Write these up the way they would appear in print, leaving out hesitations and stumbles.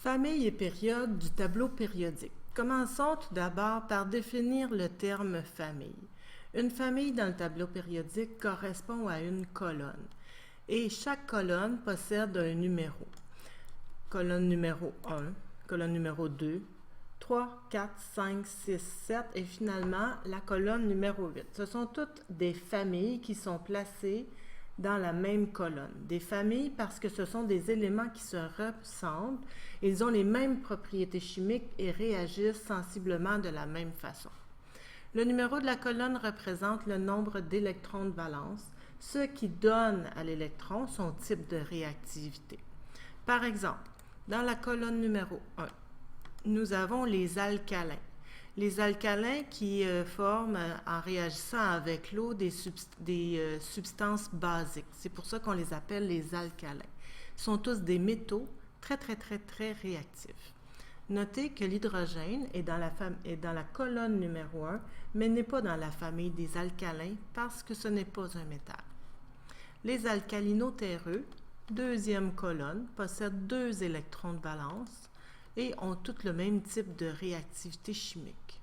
Famille et période du tableau périodique. Commençons tout d'abord par définir le terme famille. Une famille dans le tableau périodique correspond à une colonne et chaque colonne possède un numéro. Colonne numéro 1, colonne numéro 2, 3, 4, 5, 6, 7 et finalement la colonne numéro 8. Ce sont toutes des familles qui sont placées dans la même colonne. Des familles parce que ce sont des éléments qui se ressemblent, ils ont les mêmes propriétés chimiques et réagissent sensiblement de la même façon. Le numéro de la colonne représente le nombre d'électrons de valence, ce qui donne à l'électron son type de réactivité. Par exemple, dans la colonne numéro 1, nous avons les alcalins. Les alcalins qui forment, en réagissant avec l'eau, des substances basiques. C'est pour ça qu'on les appelle les alcalins. Ils sont tous des métaux très réactifs. Notez que l'hydrogène est dans la colonne numéro 1, mais n'est pas dans la famille des alcalins parce que ce n'est pas un métal. Les alcalino-terreux, deuxième colonne, possèdent 2 électrons de valence et ont toutes le même type de réactivité chimique.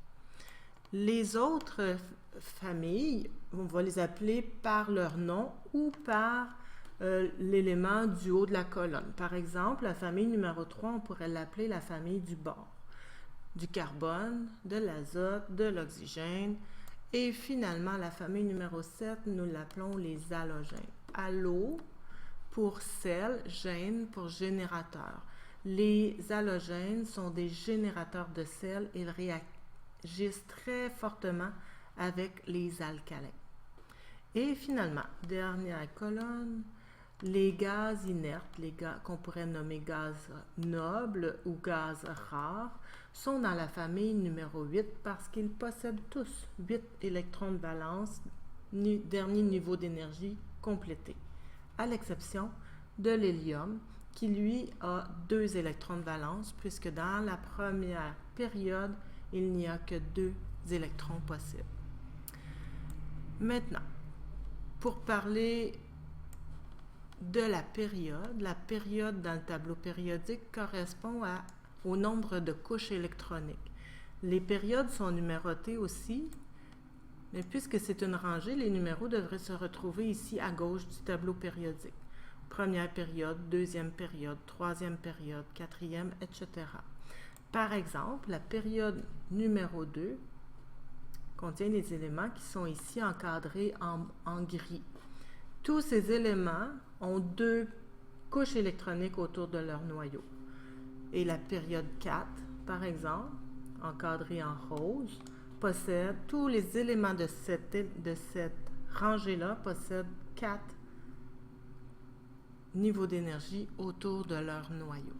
Les autres familles, on va les appeler par leur nom ou par l'élément du haut de la colonne. Par exemple, la famille numéro 3, on pourrait l'appeler la famille du bord, du carbone, de l'azote, de l'oxygène. Et finalement, la famille numéro 7, nous l'appelons les halogènes. Halo pour sel, gène pour générateur. Les halogènes sont des générateurs de sel et ils réagissent très fortement avec les alcalins. Et finalement, dernière colonne, les gaz inertes, les gaz qu'on pourrait nommer gaz nobles ou gaz rares, sont dans la famille numéro 8 parce qu'ils possèdent tous 8 électrons de valence, dernier niveau d'énergie complété, à l'exception de l'hélium, qui lui a 2 électrons de valence, puisque dans la première période, il n'y a que 2 électrons possibles. Maintenant, pour parler de la période dans le tableau périodique correspond au nombre de couches électroniques. Les périodes sont numérotées aussi, mais puisque c'est une rangée, les numéros devraient se retrouver ici à gauche du tableau périodique. Première période, deuxième période, troisième période, quatrième, etc. Par exemple, la période numéro 2 contient des éléments qui sont ici encadrés en gris. Tous ces éléments ont 2 couches électroniques autour de leur noyau. Et la période 4, par exemple, encadrée en rose, possède, tous les éléments de cette rangée-là possèdent 4 niveaux d'énergie autour de leur noyau.